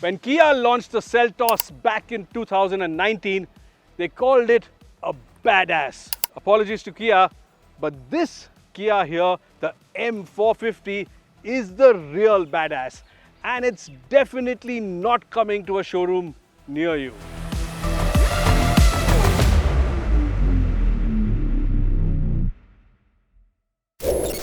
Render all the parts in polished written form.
When Kia launched the Seltos back in 2019, they called it a badass. Apologies to Kia, but this Kia here, the M450, is the real badass, and it's definitely not coming to a showroom near you.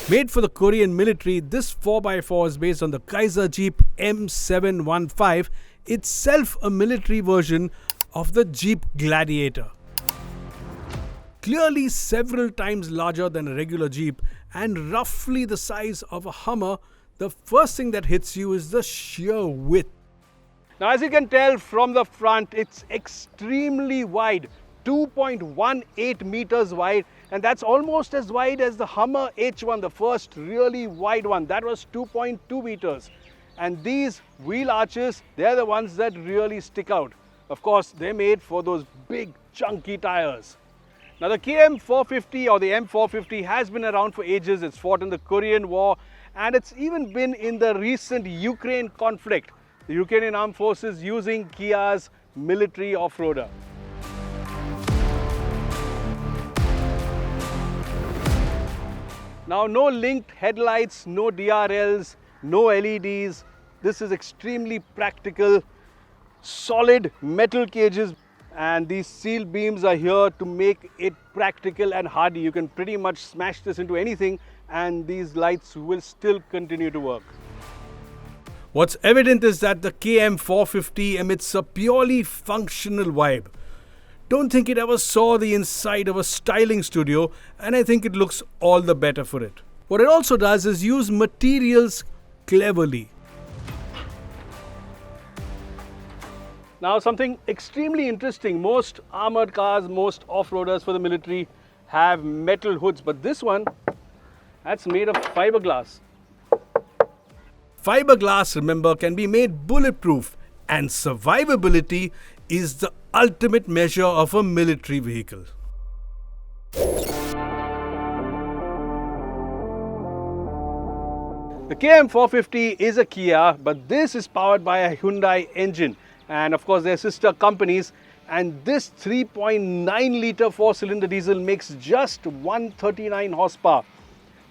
Made for the Korean military, this 4x4 is based on the Kaiser Jeep M715, itself a military version of the Jeep Gladiator. Clearly several times larger than a regular Jeep and roughly the size of a Hummer, the first thing that hits you is the sheer width. Now, as you can tell from the front, it's extremely wide, 2.18 meters wide, and that's almost as wide as the Hummer H1, the first really wide one. That was 2.2 meters. And these wheel arches, they're the ones that really stick out. Of course, they're made for those big chunky tires. Now, the KM450 or the M450 has been around for ages. It's fought in the Korean War, and it's even been in the recent Ukraine conflict. The Ukrainian armed forces using Kia's military off-roader. Now, no linked headlights, no DRLs, no LEDs. This is extremely practical, solid metal cages, and these steel beams are here to make it practical and hardy. You can pretty much smash this into anything and these lights will still continue to work. What's evident is that the KM450 emits a purely functional vibe. Don't think it ever saw the inside of a styling studio, and I think it looks all the better for it. What it also does is use materials cleverly. Now, something extremely interesting. Most armored cars, most off-roaders for the military have metal hoods, but this one, that's made of fiberglass. Fiberglass, remember, can be made bulletproof, and survivability is the ultimate measure of a military vehicle. The KM450 is a Kia, but this is powered by a Hyundai engine and of course their sister companies, and this 3.9 litre 4-cylinder diesel makes just 139 horsepower.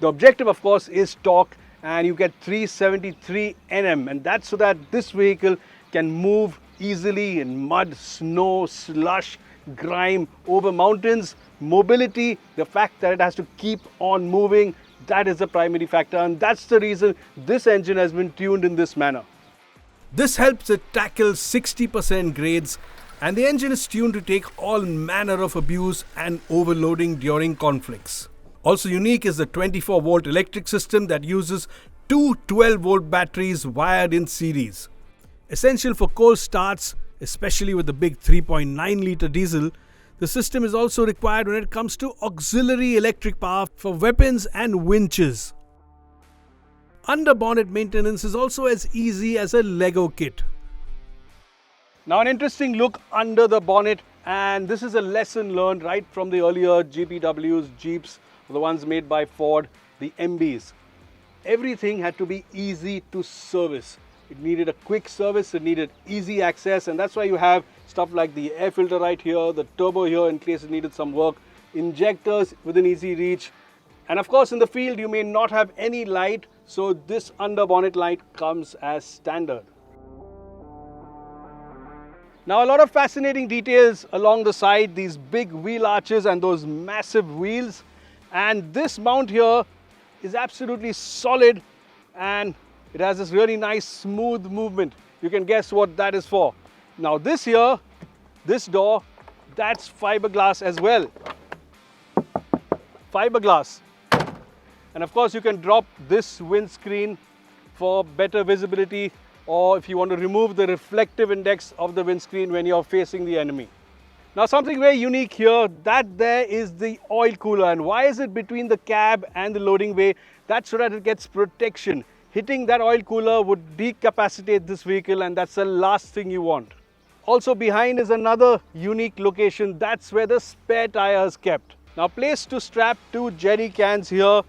The objective of course is torque, and you get 373 Nm, and that's so that this vehicle can move easily in mud, snow, slush, grime, over mountains. Mobility, the fact that it has to keep on moving, that is the primary factor, and that's the reason this engine has been tuned in this manner. This helps it tackle 60% grades, and the engine is tuned to take all manner of abuse and overloading during conflicts. Also unique is the 24-volt electric system that uses two 12-volt batteries wired in series. Essential for cold starts, especially with the big 3.9 litre diesel. The system is also required when it comes to auxiliary electric power for weapons and winches. Under bonnet maintenance is also as easy as a Lego kit. Now, an interesting look under the bonnet, and this is a lesson learned right from the earlier GPWs, Jeeps, the ones made by Ford, the MBs. Everything had to be easy to service. It needed a quick service, it needed easy access, and that's why you have stuff like the air filter right here, the turbo here in case it needed some work, injectors within easy reach, and of course in the field you may not have any light, so this under bonnet light comes as standard. Now, a lot of fascinating details along the side, these big wheel arches and those massive wheels, and this mount here is absolutely solid, and it has this really nice smooth movement. You can guess what that is for. Now this here, this door, that's fiberglass as well. Fiberglass. And of course you can drop this windscreen for better visibility, or if you want to remove the reflective index of the windscreen when you're facing the enemy. Now, something very unique here, that there is the oil cooler. And why is it between the cab and the loading bay? That's so that it gets protection. Hitting that oil cooler would decapacitate this vehicle, and that's the last thing you want. Also behind is another unique location. That's where the spare tire is kept. Now, place to strap two jerry cans here,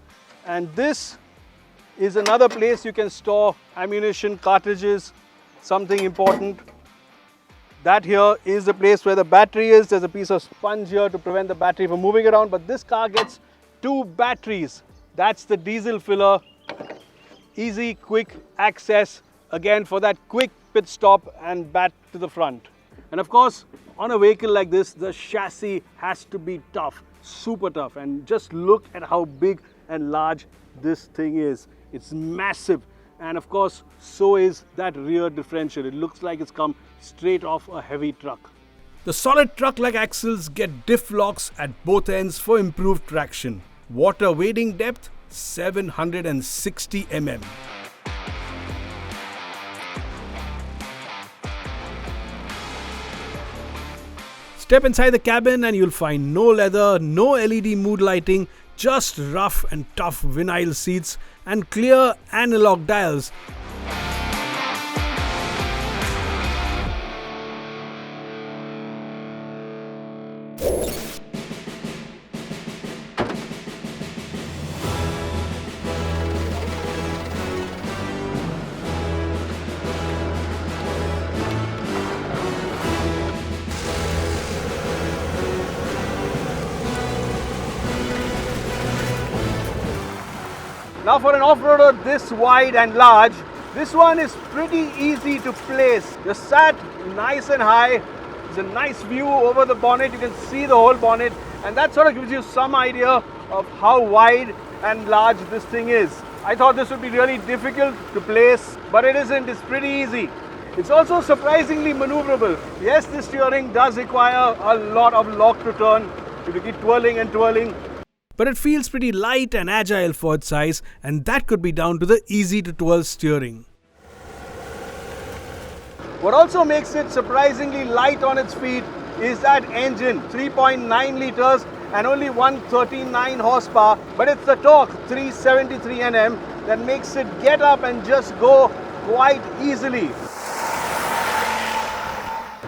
and this is another place you can store ammunition, cartridges, something important. That here is the place where the battery is. There's a piece of sponge here to prevent the battery from moving around, but this car gets 2 batteries. That's the diesel filler. Easy, quick access, again for that quick pit stop and back to the front. And of course, on a vehicle like this, the chassis has to be tough, super tough. And just look at how big and large this thing is. It's massive. And of course, so is that rear differential. It looks like it's come straight off a heavy truck. The solid truck-like axles get diff locks at both ends for improved traction. Water wading depth, 760 mm. Step inside the cabin and you'll find no leather, no LED mood lighting, just rough and tough vinyl seats and clear analog dials. Now for an off-roader this wide and large, this one is pretty easy to place. You're sat nice and high. There's a nice view over the bonnet. You can see the whole bonnet, and that sort of gives you some idea of how wide and large this thing is. I thought this would be really difficult to place, but it isn't. It's pretty easy. It's also surprisingly maneuverable. Yes, the steering does require a lot of lock to turn. You have to keep twirling and twirling. But it feels pretty light and agile for its size, and that could be down to the easy to twirl steering. What also makes it surprisingly light on its feet is that engine, 3.9 liters and only 139 horsepower, but it's the torque, 373 Nm, that makes it get up and just go quite easily.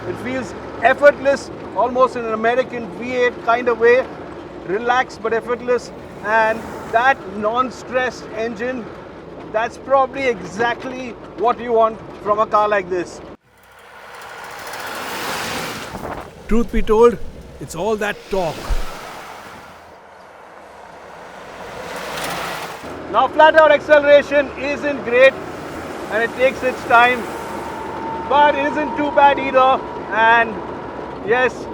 It feels effortless, almost in an American V8 kind of way. Relaxed but effortless, and that non-stressed engine, that's probably exactly what you want from a car like this. Truth be told, it's all that torque. Now flat out acceleration isn't great and it takes its time, but it isn't too bad either, and yes,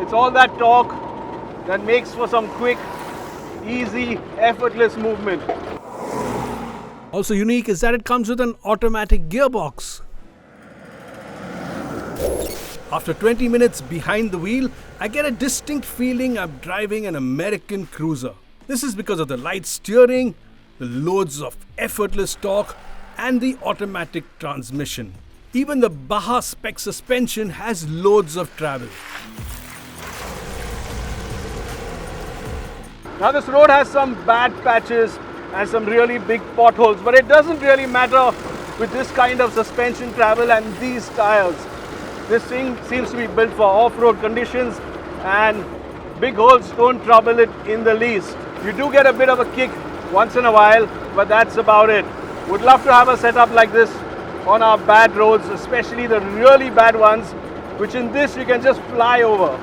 it's all that torque that makes for some quick, easy, effortless movement. Also unique is that it comes with an automatic gearbox. After 20 minutes behind the wheel, I get a distinct feeling I'm driving an American cruiser. This is because of the light steering, the loads of effortless torque, and the automatic transmission. Even the Baja spec suspension has loads of travel. Now this road has some bad patches and some really big potholes, but it doesn't really matter with this kind of suspension travel and these tires. This thing seems to be built for off-road conditions, and big holes don't trouble it in the least. You do get a bit of a kick once in a while, but that's about it. Would love to have a setup like this on our bad roads, especially the really bad ones, which in this you can just fly over.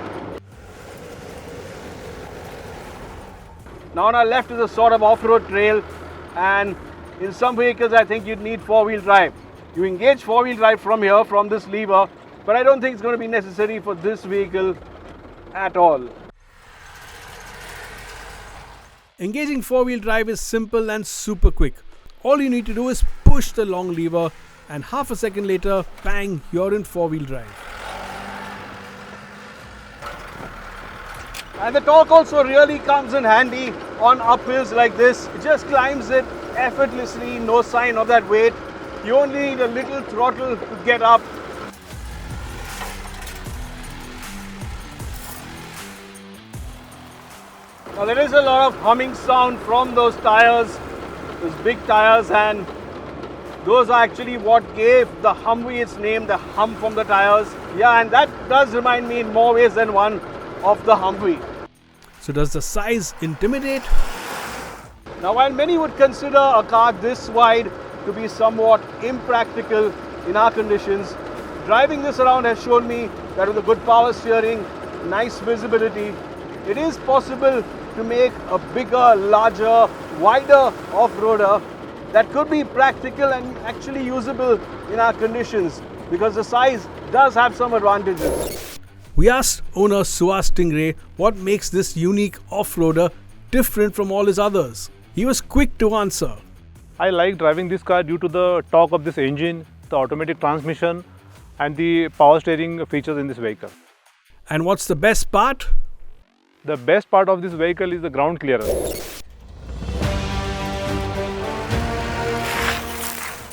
Now on our left is a sort of off-road trail, and in some vehicles I think you'd need four-wheel drive. You engage four-wheel drive from here, from this lever, but I don't think it's going to be necessary for this vehicle at all. Engaging four-wheel drive is simple and super quick. All you need to do is push the long lever, and half a second later, bang, you're in four-wheel drive. And the torque also really comes in handy on uphills like this. It just climbs it effortlessly, no sign of that weight. You only need a little throttle to get up. Now there is a lot of humming sound from those tires, those big tires, and those are actually what gave the Humvee its name, the hum from the tires. Yeah, and that does remind me in more ways than one of the Humvee. So does the size intimidate? Now while many would consider a car this wide to be somewhat impractical, in our conditions. Driving this around has shown me that with a good power steering, nice visibility, it is possible to make a bigger, larger, wider off-roader that could be practical and actually usable in our conditions, because the size does have some advantages. We asked owner Suhas Stingray what makes this unique off-roader different from all his others. He was quick to answer. I like driving this car due to the torque of this engine, the automatic transmission and the power steering features in this vehicle. And what's the best part? The best part of this vehicle is the ground clearance.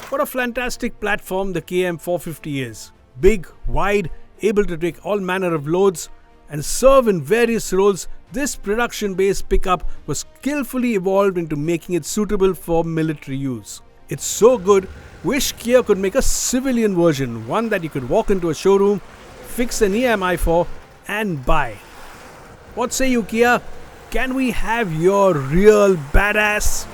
What a fantastic platform the KM450 is. Big, wide, able to take all manner of loads and serve in various roles. This production-based pickup was skillfully evolved into making it suitable for military use. It's so good, wish Kia could make a civilian version, one that you could walk into a showroom, fix an EMI for and buy. What say you, Kia? Can we have your real badass?